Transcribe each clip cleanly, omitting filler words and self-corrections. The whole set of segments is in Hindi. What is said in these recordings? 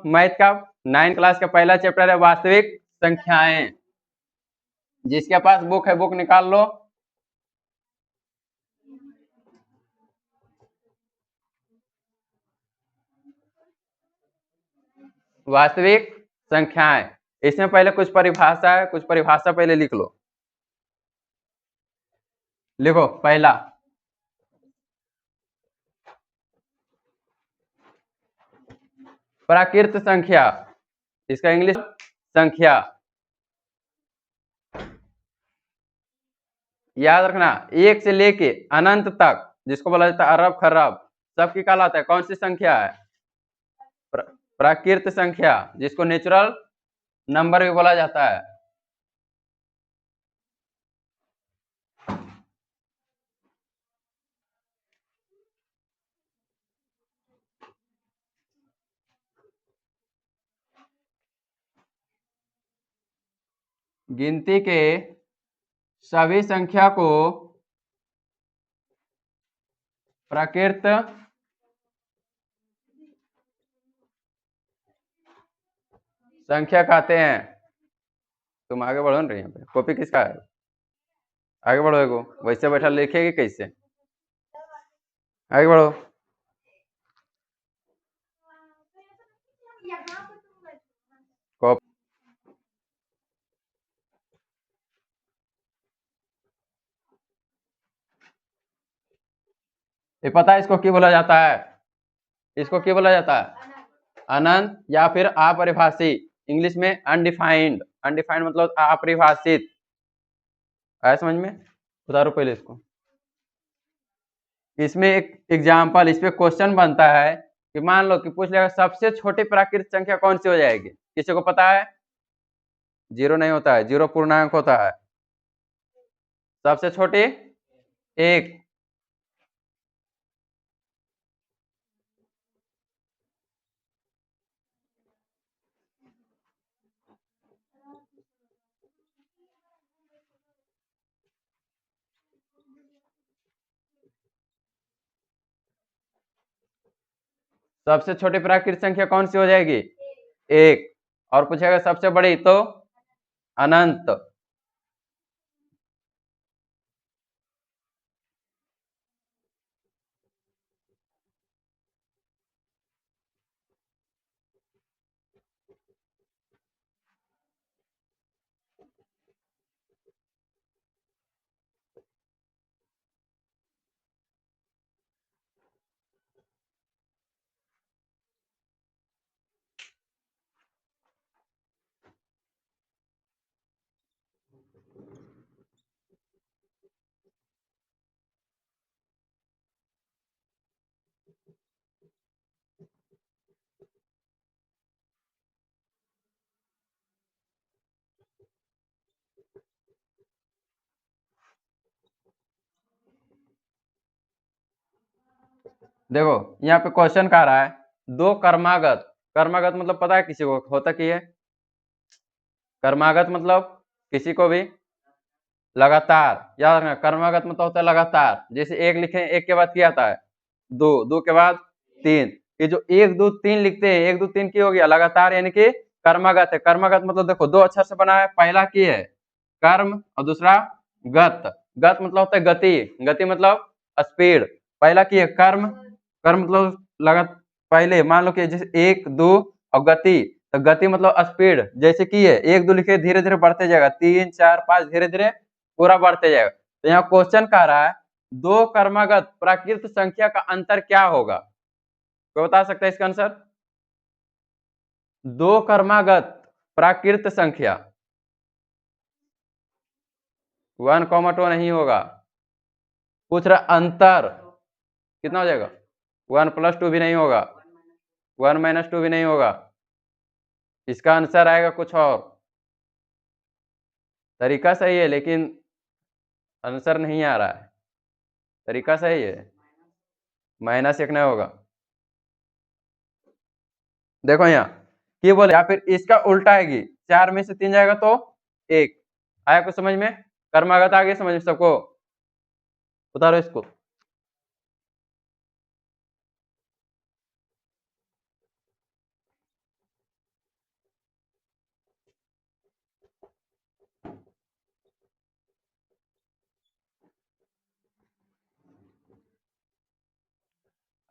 मैथ का 9 क्लास का पहला चैप्टर है वास्तविक संख्याएं। जिसके पास बुक है बुक निकाल लो। वास्तविक संख्याएं, इसमें पहले कुछ परिभाषा है, कुछ परिभाषा पहले लिख लो। लिखो पहला, प्राकृत संख्या, इसका इंग्लिश संख्या। याद रखना, एक से लेके अनंत तक जिसको बोला जाता है अरब खरब, सबकी कहलाता है कौन सी संख्या है? प्राकृत संख्या, जिसको नेचुरल नंबर भी बोला जाता है। गिनती के सभी संख्या को प्राकृत संख्या कहते हैं। तुम आगे बढ़ो ना, यहाँ पे कॉपी किसका है? आगे बढ़ो, एगो वैसे बैठा लिखेगी कैसे? आगे बढ़ो। ये पता है इसको क्या बोला जाता है? इसको क्या बोला जाता है? अनंत या फिर अपरिभाषित, इंग्लिश में अनडिफाइंड। अनडिफाइंड मतलब अपरिभाषित। आया समझ में? उतारो पहले इसको। इसमें एक एग्जाम्पल, इस पे क्वेश्चन बनता है कि मान लो कि पूछ लेगा सबसे छोटी प्राकृत संख्या कौन सी हो जाएगी? किसी को पता है? जीरो नहीं होता है, जीरो पूर्णांक होता है। सबसे छोटी एक। सबसे छोटी प्राकृत संख्या कौन सी हो जाएगी? एक। और पूछेगा सबसे बड़ी तो अनंत। देखो यहाँ पे क्वेश्चन कह रहा है दो कर्मागत। कर्मागत मतलब पता है किसी को होता की है? कर्मागत मतलब किसी को भी लगातार। याद रखना, कर्मागत मतलब होता है लगातार। जैसे एक लिखे, एक के बाद क्या आता है? दो, दो के बाद तीन। ये जो एक दो तीन लिखते हैं, एक दो तीन की हो गया लगातार, यानी कि कर्मागत है। कर्मागत मतलब देखो दो अक्षर से बना है, पहला की है कर्म और दूसरा गत। गत मतलब होता है गति, गति मतलब स्पीड। पहला की है कर्म, कर्म मतलब लगा पहले। मान लो कि जैसे एक दो और गति, तो गति मतलब स्पीड। जैसे कि है एक दो लिखे धीरे धीरे बढ़ते जाएगा, तीन चार पांच धीरे धीरे पूरा बढ़ते जाएगा। तो यहाँ क्वेश्चन कह रहा है दो कर्मागत प्राकृत संख्या का अंतर क्या होगा? कोई बता सकता है इसका आंसर? दो कर्मागत प्राकृत संख्या 1,2 नहीं होगा। पूछ रहा अंतर कितना हो जाएगा? 1+2 भी नहीं होगा, 1-2 भी नहीं होगा। इसका आंसर आएगा कुछ और। तरीका सही है लेकिन आंसर नहीं आ रहा है। तरीका सही है, -1 नहीं होगा। देखो यहाँ ये बोले, या फिर इसका उल्टा आएगी, 4 में से 3 जाएगा तो 1 आया। कुछ समझ में? कर्मागत आ गया समझ में सबको? उतारो इसको।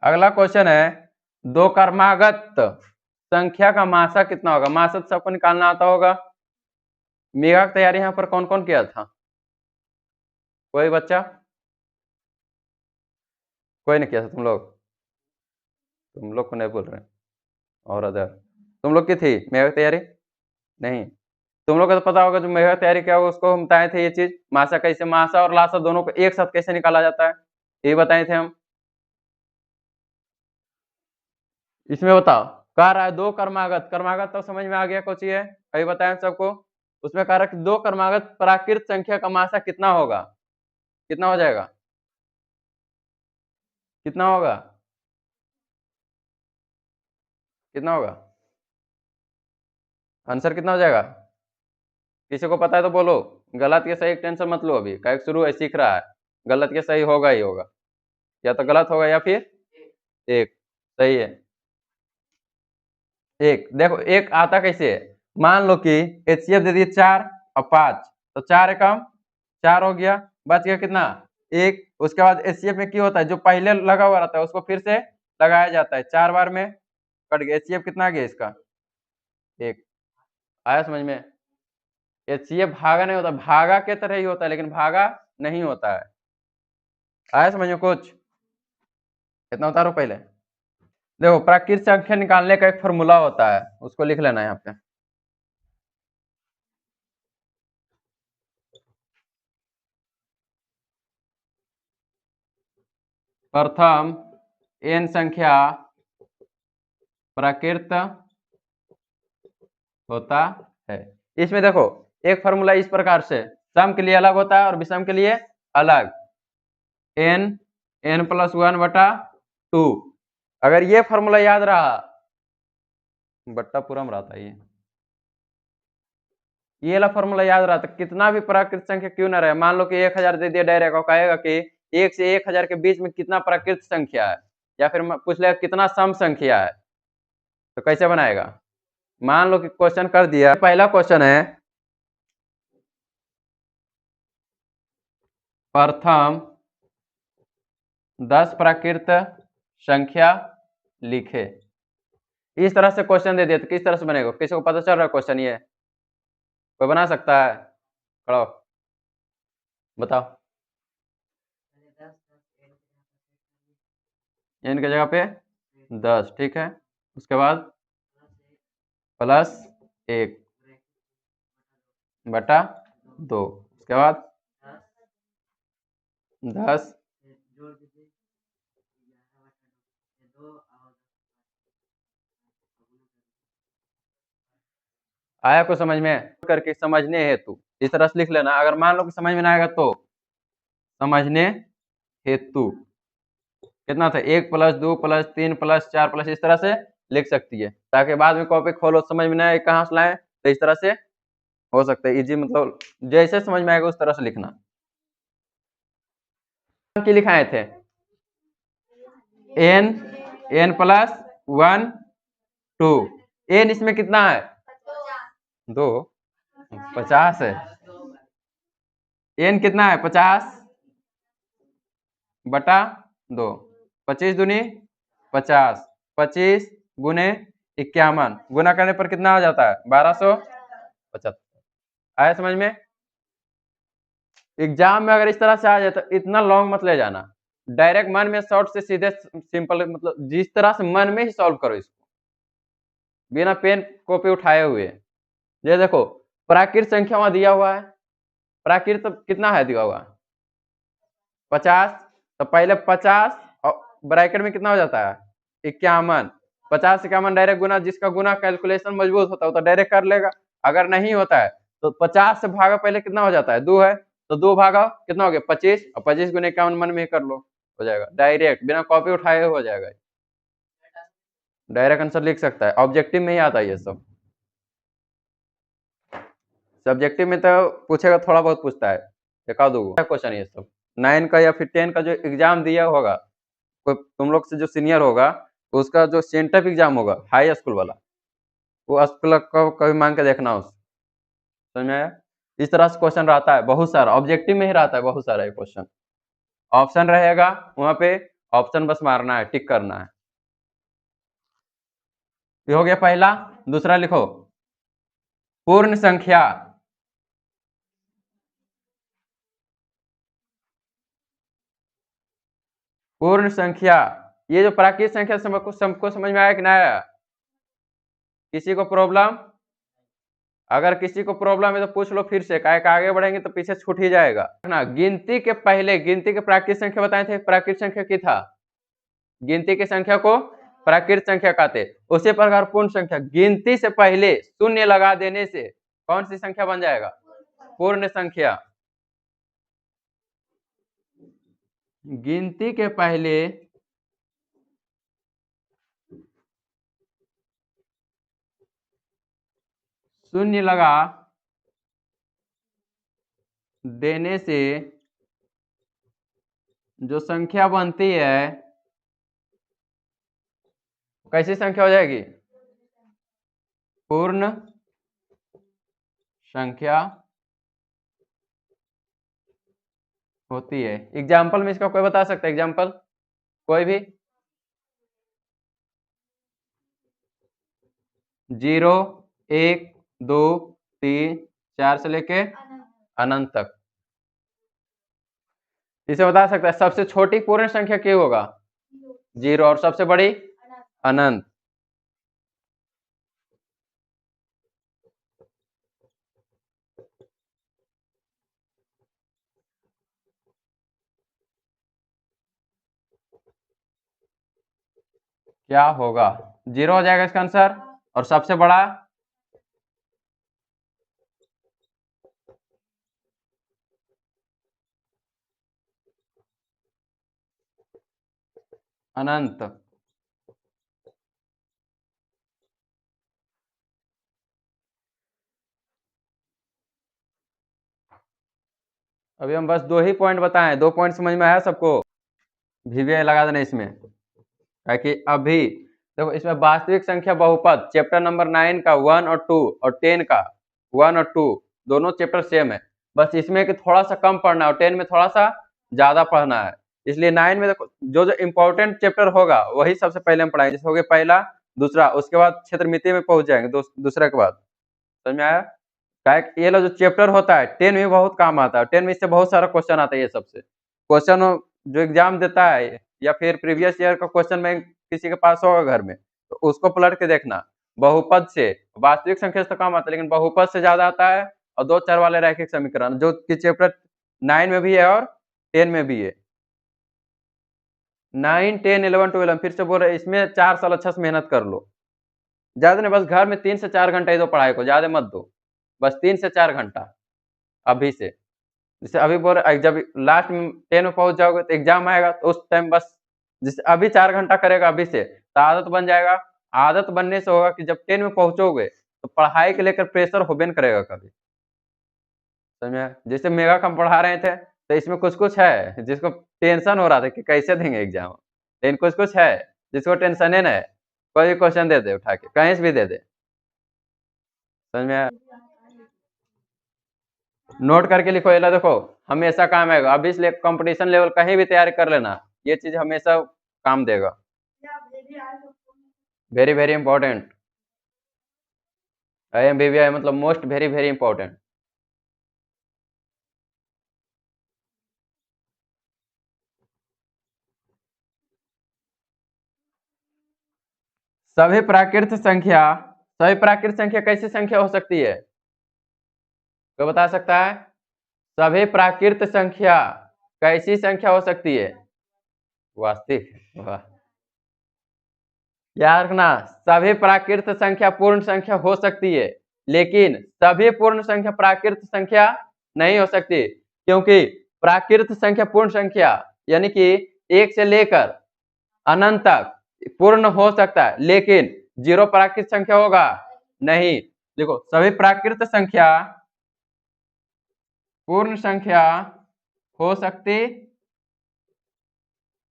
अगला क्वेश्चन है, दो क्रमागत संख्या का मासा कितना होगा। मासा तो सबको निकालना आता होगा। मेगा की तैयारी यहाँ पर कौन कौन किया था? कोई बच्चा? कोई नहीं किया था? तुम लोग को नहीं बोल रहे और अदर तुम लोग की थी मेगा की तैयारी? नहीं। तुम लोग को तो पता होगा जो मेगा की तैयारी क्या होगा, उसको हम बताए थे ये चीज, मासा कैसे, मासा और लासा दोनों को एक साथ कैसे निकाला जाता है, ये बताए थे हम। इसमें बताओ, कह रहा है दो क्रमागत, क्रमागत तो समझ में आ गया कुछ है, अभी बताया सबको। उसमें कह रहा है कि दो क्रमागत प्राकृत संख्या का मासा कितना होगा, कितना हो जाएगा, कितना होगा, कितना होगा, आंसर कितना हो जाएगा? किसी को पता है तो बोलो, गलत या सही टेंशन मत लो, अभी का शुरू है, सीख रहा है, गलत या सही होगा ही होगा, या तो गलत होगा या फिर एक सही है। एक देखो, एक आता कैसे है, मान लो कि HCF दे दिए 4 और 5, तो 4 एकम 4 हो गया, बच गया कितना, एक। उसके बाद HCF में क्या होता है, जो पहले लगा हुआ रहता है उसको फिर से लगाया जाता है, 4 बार में कट गया। HCF कितना आ गया इसका, एक। आया समझ में? HCF भागा नहीं होता, भागा के तरह ही होता है लेकिन भागा नहीं होता है। आया समझ में कुछ? कितना उतारो पहले। देखो, प्राकृत संख्या निकालने का एक फॉर्मूला होता है, उसको लिख लेना यहाँ पे। प्रथम n संख्या प्राकृत होता है। इसमें देखो, एक फॉर्मूला इस प्रकार से, सम के लिए अलग होता है और विषम के लिए अलग, n+1/2। अगर ये फॉर्मूला याद रहा, बट्टा पूरा में रहता है ये वाला फॉर्मूला याद रहा, तो कितना भी प्राकृत संख्या क्यों ना रहे, मान लो कि 1000 दे दिया डायरेक्ट, और कहेगा कि 1 से 1000 के बीच में कितना प्राकृत संख्या है, या फिर पूछ लेगा कितना सम संख्या है, तो कैसे बनाएगा? मान लो कि क्वेश्चन कर दिया, पहला क्वेश्चन है, प्रथम 10 प्राकृत संख्या लिखे। इस तरह से क्वेश्चन दे दिया तो किस तरह से बनेगा, किसी को पता चल रहा है क्वेश्चन ये? कोई बना सकता है? खड़ा हो, बताओ। n की जगह पे 10, ठीक है। उसके बाद +1/2, उसके बाद 10, आया कुछ समझ में? करके समझने हेतु इस तरह से लिख लेना, अगर मान लो कि समझ में ना आएगा तो समझने हेतु कितना था, 1 + 2 + 3 + 4 इस तरह से लिख सकती है, ताकि बाद में कॉपी खोलो समझ में ना आए कहाँ से लाए, तो इस तरह से हो सकता है इजी, मतलब जैसे समझ में आएगा उस तरह से लिखना। क्या लिखाए थे, n+1 2, n इसमें कितना है, 2, 50 है, n कितना है 50/2, 25 दूनी 50, 25 गुने 51, गुना करने पर कितना आ जाता है 1275। आया समझ में? एग्जाम में अगर इस तरह से आ जाए तो इतना लॉन्ग मत ले जाना, डायरेक्ट मन में शॉर्ट से सीधे सिंपल, मतलब जिस तरह से मन में ही सॉल्व करो इसको, बिना पेन कॉपी उठाए हुए। ये देखो, प्राकृत संख्या वहां दिया हुआ है, प्राकृत कितना है दिया हुआ 50, तो पहले 50 और ब्रैकेट में कितना हो जाता है 51, 50 51 डायरेक्ट गुना, जिसका गुना कैलकुलेशन मजबूत होता है तो डायरेक्ट कर लेगा, अगर नहीं होता है तो 50 से भागा पहले कितना हो जाता है 2 है, तो 2 भागा कितना हो गया 25, और 25 गुने 51 मन में कर लो, हो जाएगा डायरेक्ट, बिना कॉपी उठाए हो जाएगा, डायरेक्ट आंसर लिख सकता है। ऑब्जेक्टिव में ही आता है ये सब, सब्जेक्टिव में तो पूछेगा, थोड़ा बहुत पूछता है, एक दो क्वेश्चन ये सब। 9 का या फिर 10 का जो एग्जाम दिया होगा, कोई तुम लोग से जो सीनियर होगा, उसका जो सेंटअप एग्जाम होगा हाई स्कूल वाला, वो स्कूल का कभी मांग के देखना उस, समझ में आया? इस तरह से क्वेश्चन रहता है बहुत सारा, ऑब्जेक्टिव में ही रहता है बहुत सारा ये क्वेश्चन। ऑप्शन रहेगा वहां पे, ऑप्शन बस मारना है, टिक करना है। ये हो गया पहला। दूसरा लिखो, पूर्ण संख्या। पूर्ण संख्या, ये जो प्राकृत संख्या सबको समझ में आया कि नहीं आया? किसी को प्रॉब्लम? अगर किसी को प्रॉब्लम है तो पूछ लो फिर से, काहे का आगे बढ़ेंगे तो पीछे छूट ही जाएगा ना। गिनती के पहले, गिनती के प्राकृत संख्या बताए थे, प्राकृत संख्या की था, गिनती की संख्या को प्राकृत संख्या कहते। उसी प्रकार पूर्ण संख्या, गिनती से पहले शून्य लगा देने से कौन सी संख्या बन जाएगा? पूर्ण संख्या। गिनती के पहले शून्य लगा देने से जो संख्या बनती है कैसी संख्या हो जाएगी? पूर्ण संख्या होती है। एग्जाम्पल में इसका कोई बता सकता है? एग्जाम्पल कोई भी? 0, 1, 2, 3, 4 से लेके अनंत तक। इसे बता सकता है सबसे छोटी पूर्ण संख्या क्या होगा? 0, और सबसे बड़ी अनंत। क्या होगा? 0 हो जाएगा इसका आंसर। और सबसे बड़ा? अनंत। अभी हम बस 2 ही पॉइंट बताएं, 2 पॉइंट समझ में आया सबको? वीवीआई लगा देना इसमें, ताकि अभी देखो इसमें वास्तविक संख्या बहुपद चैप्टर नंबर 9 का 1 और 2 और 10 का 1 और 2 दोनों चैप्टर सेम है, बस इसमें कि थोड़ा सा कम पढ़ना है और 10 में थोड़ा सा ज्यादा पढ़ना है। इसलिए 9 में देखो जो जो इम्पोर्टेंट चैप्टर होगा वही सबसे पहले हम पढ़ाएंगे। जैसे हो गया पहला, दूसरा, उसके बाद क्षेत्रमिति में पहुंच जाएंगे दूसरे के बाद। समझ में आया? ये लो जो चैप्टर होता है 10 में बहुत काम आता है, 10 में इससे बहुत सारा क्वेश्चन आता है। ये सबसे क्वेश्चन जो एग्जाम देता है या फिर प्रीवियस ईयर का क्वेश्चन में किसी के पास होगा घर में तो उसको पलट के देखना। बहुपद से, वास्तविक संख्या से तो कम आता है लेकिन बहुपद से ज्यादा आता है, और 2 चर वाले रैखिक समीकरण जो कि चैप्टर 9 में भी है और 10 में भी है। 9, 10, 11, 12 फिर से बोल रहे इसमें 4 साल अच्छा से मेहनत कर लो। ज्यादा नहीं, बस घर में 3 से 4 घंटा ही दो पढ़ाई को, ज्यादा मत दो, बस 3 से 4 घंटा अभी से। जैसे अभी बोल रहे जब लास्ट में 10 में पहुंच जाओगे तो एग्जाम आएगा तो उस टाइम बस जैसे अभी 4 घंटा करेगा अभी से तो आदत बन जाएगा। आदत बनने से होगा कि जब 10 में पहुंचोगे तो पढ़ाई के लेकर प्रेशर होबे न करेगा कभी। समझे? जैसे मेगा कम पढ़ा रहे थे तो इसमें कुछ कुछ है जिसको टेंशन हो रहा था कि कैसे देंगे एग्जाम, लेकिन कुछ कुछ है जिसको टेंशन है ना, कोई भी क्वेश्चन दे दे उठा के, कहीं से भी दे दे। समझ में? नोट करके लिखो, ये ला देखो हमेशा काम आएगा। अभी इसलिए कंपटीशन लेवल कहीं भी तैयारी कर लेना, ये चीज हमेशा काम देगा। Very very important. IMVVI मतलब मोस्ट वेरी वेरी इंपॉर्टेंट। सभी प्राकृत संख्या, सभी प्राकृत संख्या कैसी संख्या हो सकती है? कोई बता सकता है? सभी प्राकृत संख्या कैसी संख्या हो सकती है? वास्तविक। वाह, याद रखना, सभी प्राकृत संख्या पूर्ण संख्या हो सकती है लेकिन सभी पूर्ण संख्या प्राकृत संख्या नहीं हो सकती, क्योंकि प्राकृत संख्या पूर्ण संख्या यानी कि 1 से लेकर अनंत तक पूर्ण हो सकता है लेकिन 0 प्राकृत संख्या होगा नहीं। देखो सभी प्राकृत संख्या पूर्ण संख्या हो सकती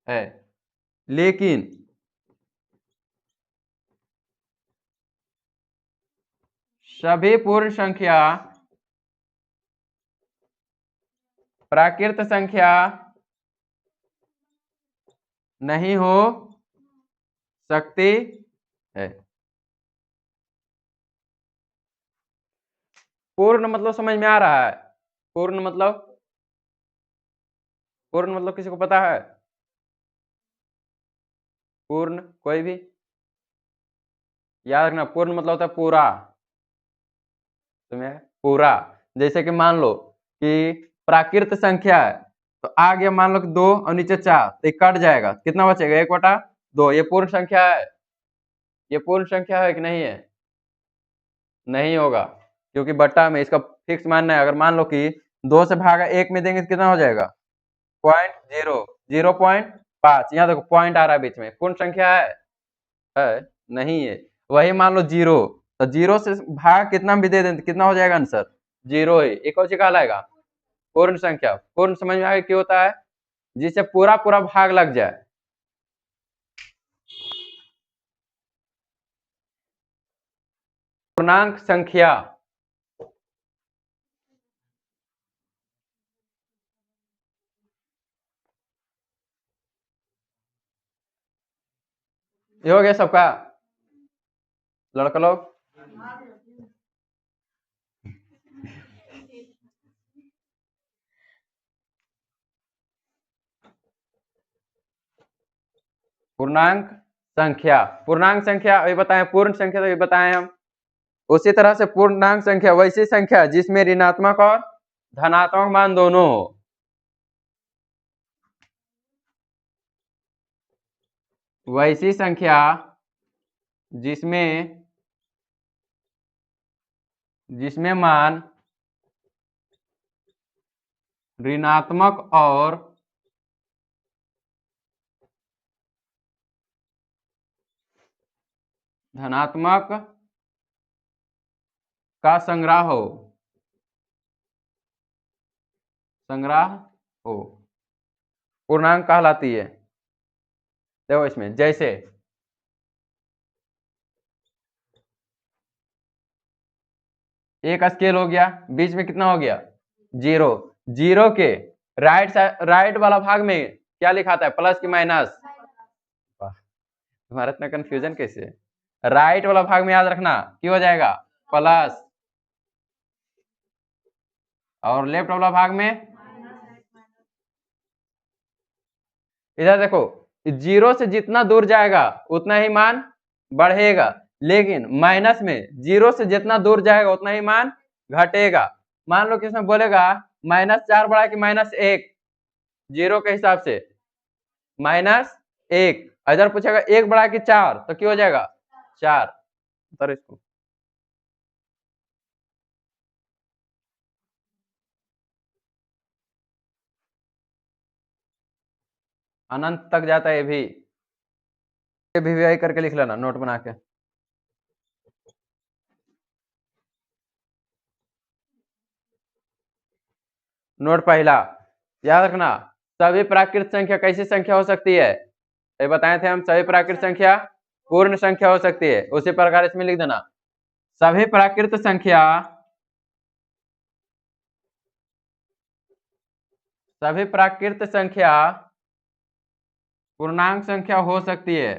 है लेकिन सभी पूर्ण संख्या प्राकृत संख्या नहीं हो सकती है। पूर्ण मतलब समझ में आ रहा है? पूर्ण मतलब, पूर्ण मतलब किसी को पता है? पूर्ण कोई भी याद रखना, पूर्ण मतलब होता है पूरा। तुम्हें पूरा, जैसे कि मान लो कि प्राकृत संख्या है, तो आ गया मान लो कि 2 और नीचे 4, तो ये कट जाएगा, कितना बचेगा? 1/2। ये पूर्ण संख्या है? ये पूर्ण संख्या है कि नहीं है? नहीं होगा, क्योंकि बट्टा में इसका फिक्स मानना है। अगर मान लो कि 2 से भागा 1 में देंगे तो कितना हो जाएगा? 0.0, 0.5। यहाँ देखो पॉइंट आ रहा है बीच में, पूर्ण संख्या है? नहीं है। वही मान लो 0, तो 0 से भाग कितना भी दे दें तो कितना हो जाएगा आंसर? 0 ही। एक और कहा लाएगा पूर्ण संख्या। पूर्ण समझ में आ गया क्यों होता है? जिससे पूरा पूरा भाग लग जाए। पूर्णांक संख्या, ये हो गया सबका लड़का लोग? पूर्णांक संख्या, पूर्णांक संख्या अभी बताएं, पूर्ण संख्या तो अभी बताएं हम। उसी तरह से पूर्णांक संख्या वैसी संख्या जिसमें ऋणात्मक और धनात्मक मान दोनों हो। वैसी संख्या जिसमें जिसमें मान ऋणात्मक और धनात्मक का संग्रह हो, संग्रह हो, पूर्णांक कहलाती है। देखो इसमें जैसे एक स्केल हो गया, बीच में कितना हो गया? 0। 0 के राइट वाला भाग में क्या लिखा था, प्लस की माइनस? तुम्हारा इतना कंफ्यूजन कैसे? राइट वाला भाग में याद रखना क्यों हो जाएगा? प्लस। और लेफ्ट वाला भाग में इधर देखो, 0 से जितना दूर जाएगा उतना ही मान बढ़ेगा, लेकिन माइनस में 0 से जितना दूर जाएगा उतना ही मान घटेगा। मान लो कि इसमें बोलेगा -4 बड़ा कि -1, 0 के हिसाब से -1। इधर पूछेगा 1 बड़ा कि 4, तो क्यों हो जाएगा? 4। उतर इसको। अनंत तक जाता है ये भी। VVI करके लिख लेना नोट बना के। नोट पहला याद रखना, सभी प्राकृत संख्या कैसी संख्या हो सकती है? ये बताए थे हम, सभी प्राकृत संख्या पूर्ण संख्या हो सकती है। उसी प्रकार इसमें लिख देना, सभी प्राकृत संख्या, सभी प्राकृत संख्या पूर्णांक संख्या हो सकती है।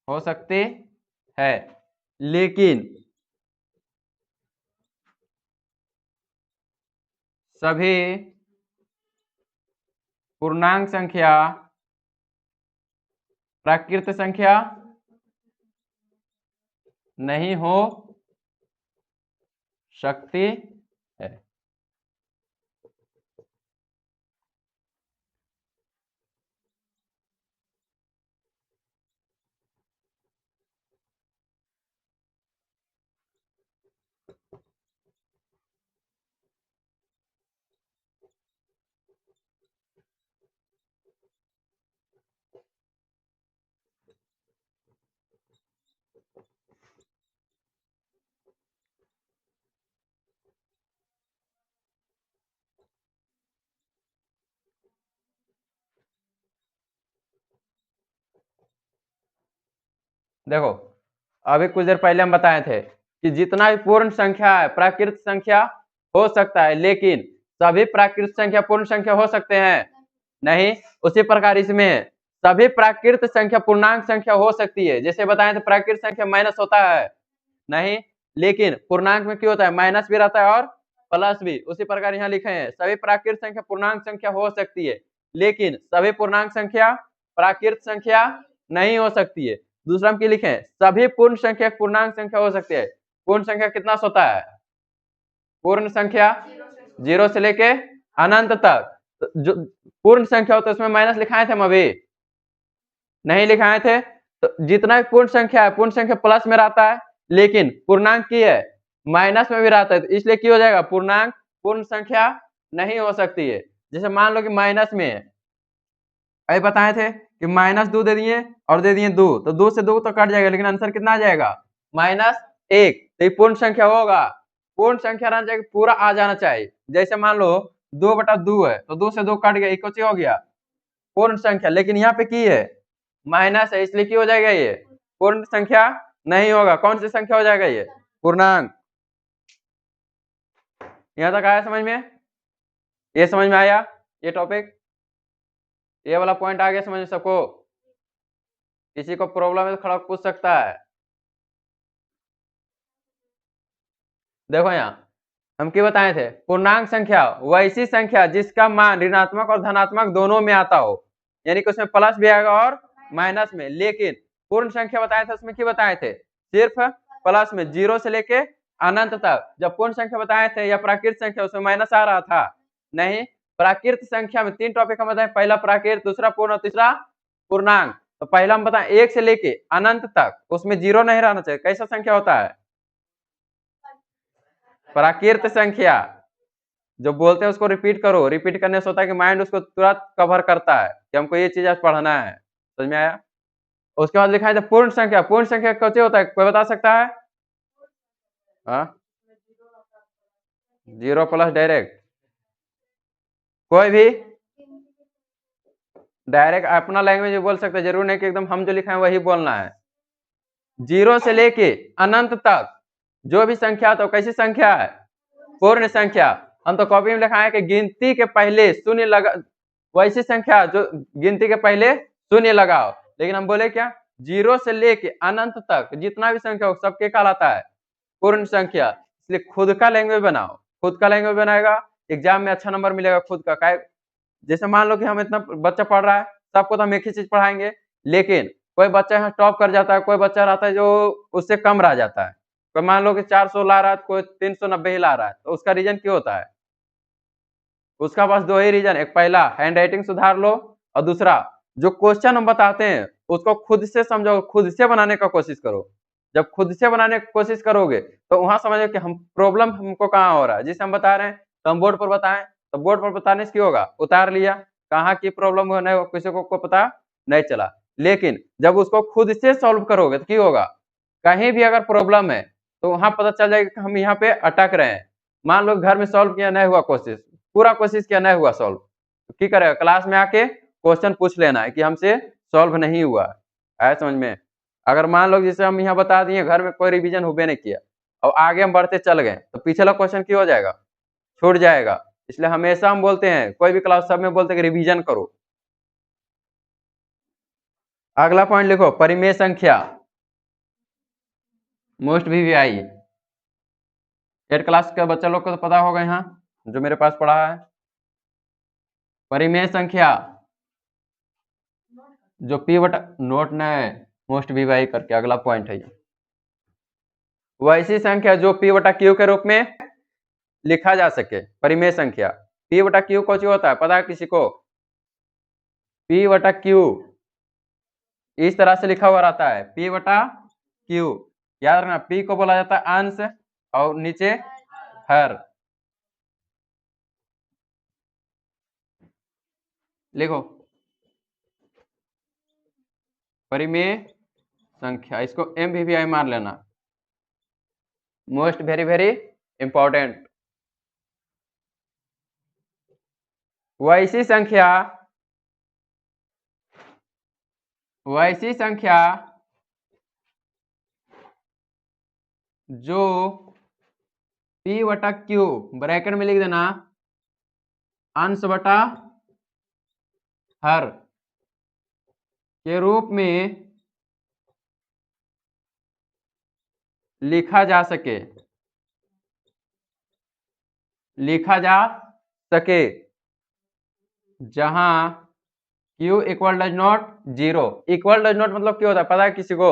हो सकती है, लेकिन सभी पूर्णांक संख्या प्राकृत संख्या नहीं हो सकती है। देखो अभी कुछ देर पहले हम बताए थे कि जितना भी पूर्ण संख्या है प्राकृत संख्या हो सकता है, लेकिन सभी प्राकृत संख्या पूर्ण संख्या हो सकते हैं? नहीं। उसी प्रकार इसमें सभी प्राकृत संख्या पूर्णांक संख्या हो सकती है। जैसे बताएं तो प्राकृत संख्या माइनस होता है नहीं, लेकिन पूर्णांक में क्यों होता है? माइनस भी रहता है और प्लस भी। उसी प्रकार यहाँ लिखे हैं सभी प्राकृत संख्या पूर्णांक संख्या हो सकती है, लेकिन सभी पूर्णांक संख्या प्राकृत संख्या नहीं हो सकती है। दूसरा हम क्या लिखे? सभी पूर्ण संख्या पूर्णांक संख्या हो सकती है। पूर्ण संख्या कितना होता है? पूर्ण संख्या 0 से लेके अनंत तक। जो पूर्ण संख्या होता है उसमें माइनस लिखाए थे हम अभी? नहीं लिखाए थे। तो जितना भी पूर्ण संख्या है, पूर्ण संख्या प्लस में रहता है, लेकिन पूर्णांक की है माइनस में भी रहता है, तो इसलिए क्या हो जाएगा? पूर्णांक पूर्ण संख्या नहीं हो सकती है। जैसे मान लो कि माइनस में है, अभी बताए थे कि -2 दे दिए और दे दिए 2, तो 2 से 2 तो कट जाएगा, लेकिन आंसर कितना आ जाएगा? -1। तो ये पूर्ण संख्या होगा। पूर्ण संख्या रहना चाहिए, पूरा आ जाना चाहिए। जैसे मान लो 2/2 है, तो 2 से 2 कट गया, एक हो गया पूर्ण संख्या। लेकिन यहाँ पे की है माइनस है, इसलिए क्या हो जाएगा? ये पूर्ण संख्या नहीं होगा। कौन सी संख्या हो जाएगा? ये पूर्णांक। यहाँ तक आया समझ में? ये समझ में आया ये टॉपिक? ये वाला पॉइंट आ गया समझ में सबको? किसी को प्रॉब्लम है तो खड़ा पूछ सकता है। देखो यहाँ हम क्या बताए थे? पूर्णांक संख्या वैसी संख्या जिसका मान ऋणात्मक और धनात्मक दोनों में आता हो, यानी कि उसमें प्लस भी आएगा और माइनस में। लेकिन पूर्ण संख्या बताए थे उसमें क्या बताए थे? सिर्फ प्लस में, 0 से लेके अनंत तक। जब पूर्ण संख्या बताए थे या प्राकृत संख्या, उसमें माइनस आ रहा था नहीं। प्राकृत संख्या में 3 टॉपिक हम बताए, पहला प्राकृत, दूसरा पूर्ण और तीसरा पूर्णांक। तो पहला हम बताए 1 से लेके अनंत तक, उसमें 0 नहीं रहना चाहिए। कैसा संख्या होता है? प्राकृत संख्या। जो बोलते हैं उसको रिपीट करो। रिपीट करने से होता है कि माइंड उसको तुरंत कवर करता है कि हमको ये चीज आज पढ़ना है। समझ में आया? उसके बाद लिखा है पूर्ण संख्या। पूर्ण संख्या कैसे होता है? कोई बता सकता है? 0 प्लस डायरेक्ट। कोई भी डायरेक्ट अपना लैंग्वेज बोल सकते हैं, जरूर नहीं कि एकदम हम जो लिखा है वही बोलना है। 0 से लेके अनंत तक जो भी संख्या, तो कैसी संख्या है? पूर्ण संख्या। हम तो कॉपी में लिखा है कि गिनती के पहले शून्य लगा, वैसी संख्या जो गिनती के पहले शून्य लगाओ। लेकिन हम बोले क्या? 0 से लेके अनंत तक जितना भी संख्या हो सबके कहलाता है पूर्ण संख्या। इसलिए खुद का लैंग्वेज बनाओ। खुद का लैंग्वेज बनाएगा, एग्जाम में अच्छा नंबर मिलेगा खुद का। जैसे मान लो कि हम इतना बच्चा पढ़ रहा है, सबको तो हम एक ही चीज पढ़ाएंगे, लेकिन कोई बच्चा यहाँ टॉप कर जाता है, कोई बच्चा रहता है जो उससे कम रह जाता है। कोई मान लो कि 400 ला रहा है, कोई 390 ही ला रहा है, तो उसका रीजन क्यों होता है? उसका पास 2 ही रीजन, एक पहला हैंड राइटिंग सुधार लो, और दूसरा जो क्वेश्चन हम बताते हैं उसको खुद से समझो, खुद से बनाने का कोशिश करो। जब खुद से बनाने की कोशिश करोगे तो वहां समझो कि हम प्रॉब्लम हमको कहाँ हो रहा है। जिसे हम बता रहे हैं तो हम बोर्ड पर बताएं, तो बोर्ड पर बताने से क्या होगा? उतार लिया, कहाँ की प्रॉब्लम है किसी को पता नहीं चला। लेकिन जब उसको खुद से सॉल्व करोगे तो क्या होगा? कहीं भी अगर प्रॉब्लम है तो वहां पता चल जाएगा कि हम यहाँ पे अटक रहे हैं। मान लो घर में सॉल्व किया नहीं हुआ, कोशिश पूरा कोशिश किया नहीं हुआ सॉल्व, तो क्या करेगा? क्लास में आके क्वेश्चन पूछ लेना है कि हमसे सॉल्व नहीं हुआ। आया समझ में? अगर मान लो जैसे हम यहाँ बता दिए, घर में कोई रिवीजन हुए नहीं किया और आगे हम बढ़ते चल गए, तो पिछला क्वेश्चन क्यों हो जाएगा? छूट जाएगा। इसलिए हमेशा हम बोलते हैं, कोई भी क्लास सब में बोलते हैं कि रिवीजन करो। अगला पॉइंट लिखो, परिमेय संख्या। मोस्ट वीवीआई 8 क्लास के बच्चा लोग को तो पता होगा यहाँ जो मेरे पास पढ़ा है। परिमेय संख्या जो पी बटा नोट न मोस्ट वीवीआई करके अगला पॉइंट है। वैसी संख्या जो पी बटा क्यू के रूप में लिखा जा सके। परिमेय संख्या पी बटा क्यू कौन होता है पता है किसी को? पी बटा क्यू इस तरह से लिखा हुआ रहता है, पी बटा क्यू। याद रखना, पी को बोला जाता है अंश और नीचे हर। लिखो परिमेय संख्या, इसको एमवीवीआई मार लेना। Most very very important. वैसी संख्या जो पी बटा क्यू ब्रैकेट में लिख देना, अंश बटा हर के रूप में लिखा जा सके, जहां Q equal does not zero. Equal does not मतलब क्या होता है पता है किसी को?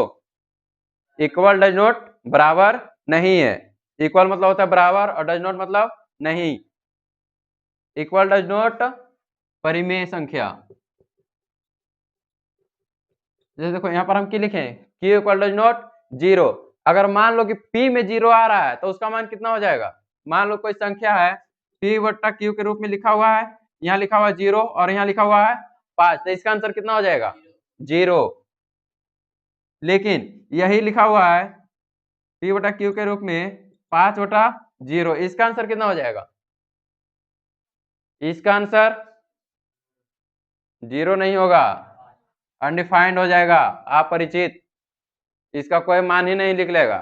इक्वल डज नॉट बराबर नहीं है। इक्वल मतलब होता है बराबर और डज नॉट मतलब नहीं। इक्वल डज नॉट परिमेय संख्या। जैसे देखो यहाँ पर हम क्या लिखे Q equal does not zero. अगर मान लो कि P में जीरो आ रहा है तो उसका मान कितना हो जाएगा? मान लो कोई संख्या है P बट्टा Q के रूप में लिखा हुआ है, यहाँ लिखा हुआ है जीरो और यहाँ लिखा हुआ है 5, तो इसका आंसर कितना हो जाएगा? जीरो। लेकिन यही लिखा हुआ है P बटा Q के रूप में 5 बटा जीरो, इसका आंसर कितना हो जाएगा? इसका आंसर जीरो नहीं होगा, अनडिफाइंड हो जाएगा, अपरिचित। इसका कोई मान ही नहीं लिख लेगा।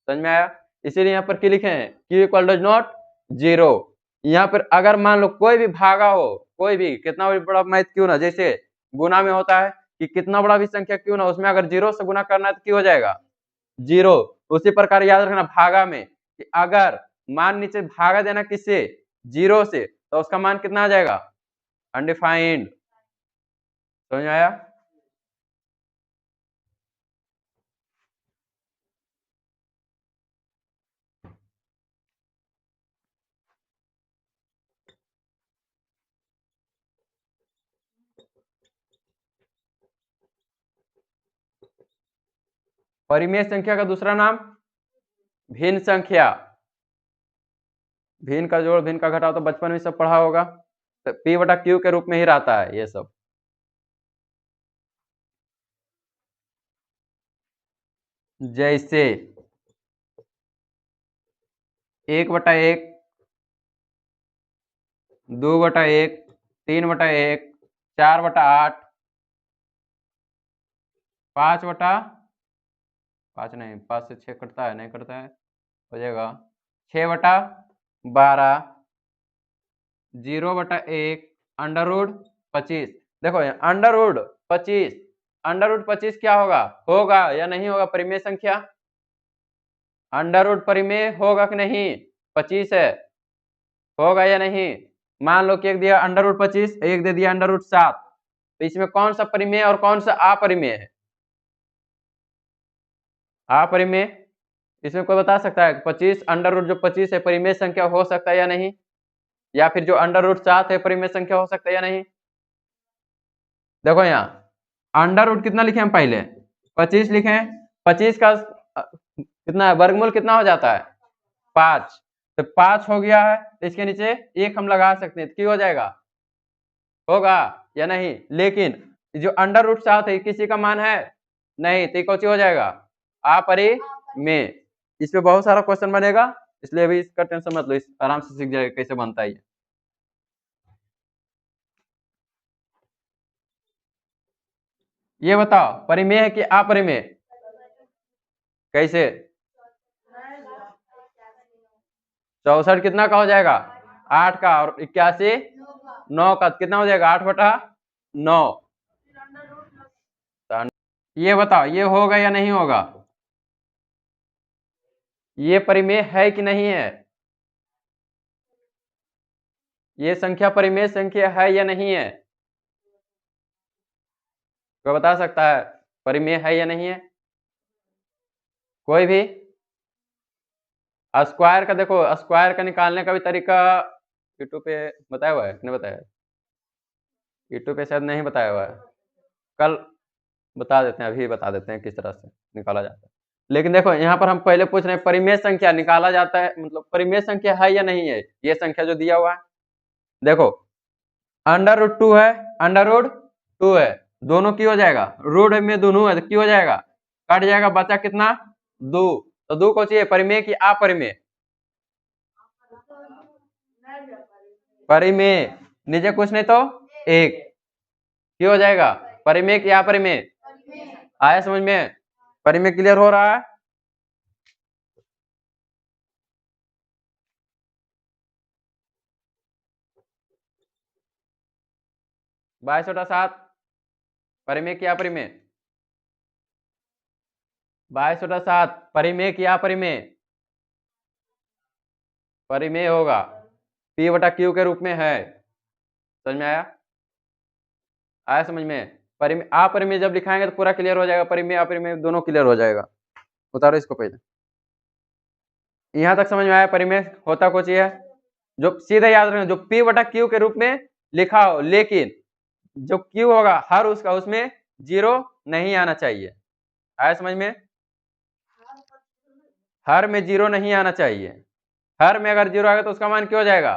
समझ में आया? इसीलिए यहाँ पर क्या लिखे हैं Q equal does not zero. यहाँ पर अगर मान लो कोई भी भागा हो, कोई भी कितना भी बड़ा मैथ क्यों ना, जैसे गुना में होता है कि कितना बड़ा भी संख्या क्यों ना, उसमें अगर जीरो से गुना करना है तो क्या हो जाएगा? जीरो। उसी प्रकार याद रखना भागा में कि अगर मान नीचे भागा देना किससे? जीरो से, तो उसका मान कितना आ जाएगा? अनडिफाइंड। समझ में आया? परिमेय संख्या का दूसरा नाम भिन्न संख्या। भिन्न का जोड़ भिन्न का घटाव तो बचपन में सब पढ़ा होगा, तो P बटा Q के रूप में ही रहता है ये सब। जैसे 1/1, 2/1, 3/1, 4/8, 5 नहीं, 5 से 6 कटता है, नहीं कटता है, हो जाएगा 6/12, 0/1, √25। देखो √25, √25 क्या होगा? होगा या नहीं होगा परिमेय संख्या? अंडर परिमेय होगा कि नहीं? 25 है, होगा या नहीं? मान लो कि एक दिया √25, एक दे दिया √7, तो इसमें कौन सा परिमेय और कौन सा अपरिमेय है? अपरिमेय। इसमें कोई बता सकता है 25 जो 25 है परिमेय संख्या हो सकता है या नहीं? या फिर जो √7 है परिमेय संख्या हो सकता है या नहीं? देखो यहाँ अंडर कितना लिखे हम पहले? 25 लिखे। 25 का कितना है वर्गमूल, कितना हो जाता है? 5। तो 5 हो गया है, तो इसके नीचे 1 हम लगा सकते हैं, तो क्यों हो जाएगा? होगा या नहीं? लेकिन जो √7 है किसी का मान है नहीं, तो कौन हो जाएगा? अपरिमेय। इस पे बहुत सारा क्वेश्चन बनेगा, इसलिए अभी इसका टेंशन मत लो, इस आराम से सीख जाएगा कैसे बनता है। ये बताओ परिमेय है कि अपरिमेय? कैसे? 64 कितना का हो जाएगा? 8 का, और 81 9 का, कितना हो जाएगा? 8/9। ये बताओ ये होगा या नहीं होगा? ये परिमेय है कि नहीं है? ये संख्या परिमेय संख्या है या नहीं है? कोई बता सकता है परिमेय है या नहीं है? कोई भी? स्क्वायर का देखो, स्क्वायर का निकालने का भी तरीका यूट्यूब पे बताया हुआ है, नहीं बताया? यूट्यूब पे शायद नहीं बताया हुआ है, कल बता देते हैं, अभी बता देते हैं किस तरह से निकाला जाता है। लेकिन देखो यहाँ पर हम पहले पूछ रहे हैं परिमेय संख्या निकाला जाता है, मतलब परिमेय संख्या है या नहीं है ये संख्या जो दिया हुआ है। देखो √2 है, √2 है, दोनों की हो जाएगा, रूट में दोनों है तो की हो जाएगा? कट जाएगा, बचा कितना? 2। तो 2 को चाहिए परिमेय की अपरिमेय? परिमेय। नीचे कुछ नहीं तो 1, की हो जाएगा? परिमेय की अपरिमेय? आया समझ में? परिमेय क्लियर हो रहा है? 22/7 परिमेय की अपरिमेय? 22/7 परिमेय की अपरिमेय? परिमेय होगा, P/Q के रूप में है। समझ में आया? आया समझ में? परिमेय अपरिमेय जब लिखाएंगे तो पूरा क्लियर हो जाएगा, परिमेय अपरिमेय दोनों क्लियर हो जाएगा। उतारो इसको पहले। यहां तक समझ में आया परिमेय होता कुछ है जो सीधे याद रखना, जो P/Q के रूप में लिखा हो, लेकिन जो Q होगा हर उसका उसमें 0 नहीं आना चाहिए। आया समझ में? हर में 0 नहीं आना चाहिए। हर में अगर 0 आएगा तो उसका मान क्या हो जाएगा?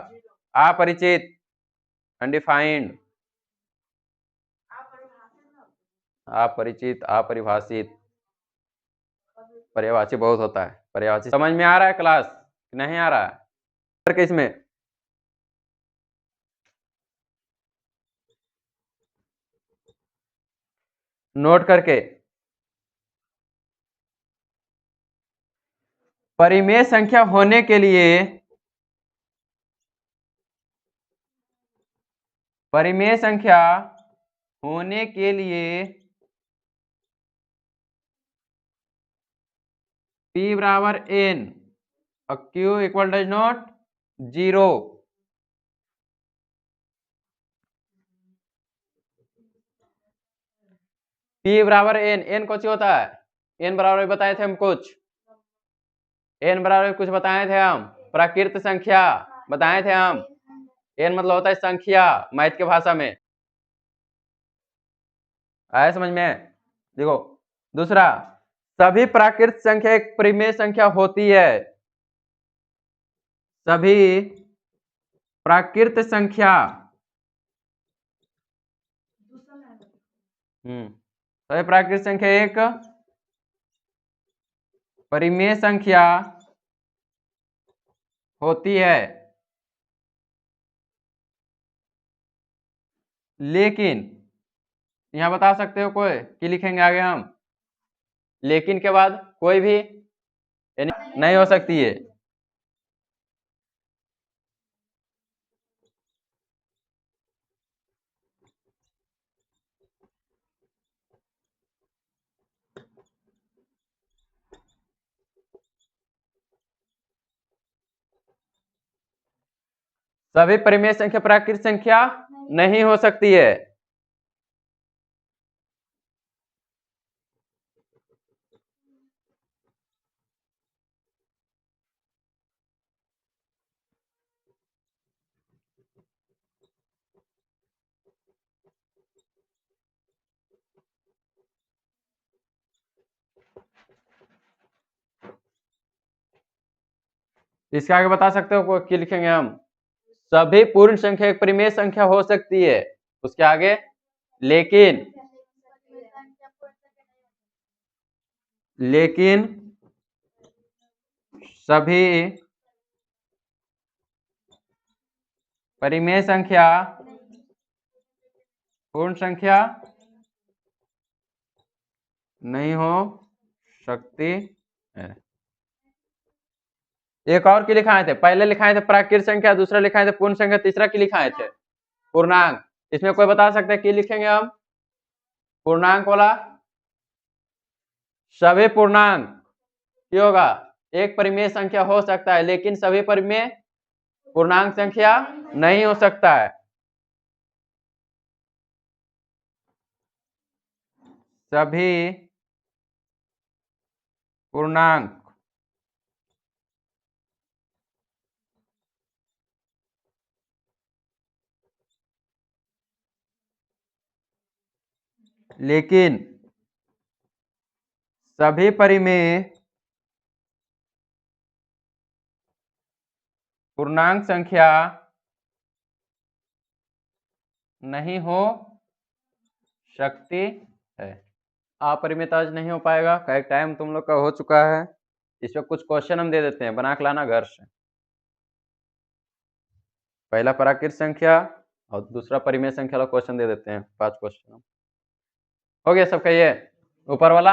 अपरिचित, अनडिफाइंड, अपरिचित, अपरिभाषित। पर्यायवाची बहुत होता है। पर्यायवाची समझ में आ रहा है क्लास? नहीं आ रहा है? करके इसमें नोट करके, परिमेय संख्या होने के लिए, परिमेय संख्या होने के लिए P बराबर n और Q equal does not 0। P बराबर n कुछ होता है, n बराबर बताए थे हम कुछ, n बराबर कुछ बताए थे हम, प्राकृत संख्या बताए थे हम। n मतलब होता है संख्या मैथ के भाषा में। आया समझ में? देखो दूसरा, सभी प्राकृत संख्या एक परिमेय संख्या होती है। सभी प्राकृत संख्या सभी प्राकृत संख्या एक परिमेय संख्या होती है, लेकिन यहां बता सकते हो कोई कि लिखेंगे आगे हम, लेकिन के बाद कोई भी नहीं हो सकती है। सभी परिमेय संख्या प्राकृत संख्या नहीं हो सकती है। इसके आगे बता सकते हो कि लिखेंगे हम, सभी पूर्ण संख्या एक परिमेय संख्या हो सकती है। उसके आगे लेकिन, लेकिन सभी परिमेय संख्या पूर्ण संख्या नहीं हो सकती है। एक और की लिखाए थे, पहले लिखाए थे प्राकृत संख्या, दूसरा लिखाए थे पूर्ण संख्या, तीसरा की लिखाए थे पूर्णांक। इसमें कोई बता सकते हैं कि लिखेंगे हम पूर्णांक वाला? सभी पूर्णांक क्या होगा? एक परिमेय संख्या हो सकता है, लेकिन सभी परिमेय पूर्णांक संख्या नहीं हो सकता है। सभी पूर्णांक लेकिन सभी परिमेय पूर्णांक संख्या नहीं हो सकती है। अपरिमित आज नहीं हो पाएगा, कई टाइम तुम लोग का हो चुका है। इसमें कुछ क्वेश्चन हम दे देते हैं, बना के लाना घर से। पहला प्राकृत संख्या और दूसरा परिमेय संख्या वाला क्वेश्चन दे देते हैं, 5 क्वेश्चन। हो गया सबका? ये ऊपर वाला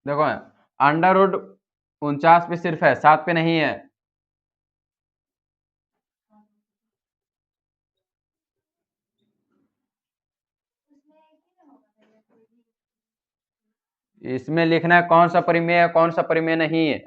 देखो अंडर रूट 49 पे सिर्फ है, 7 पे नहीं है। इसमें लिखना है कौन सा परिमेय है कौन सा परिमेय नहीं है।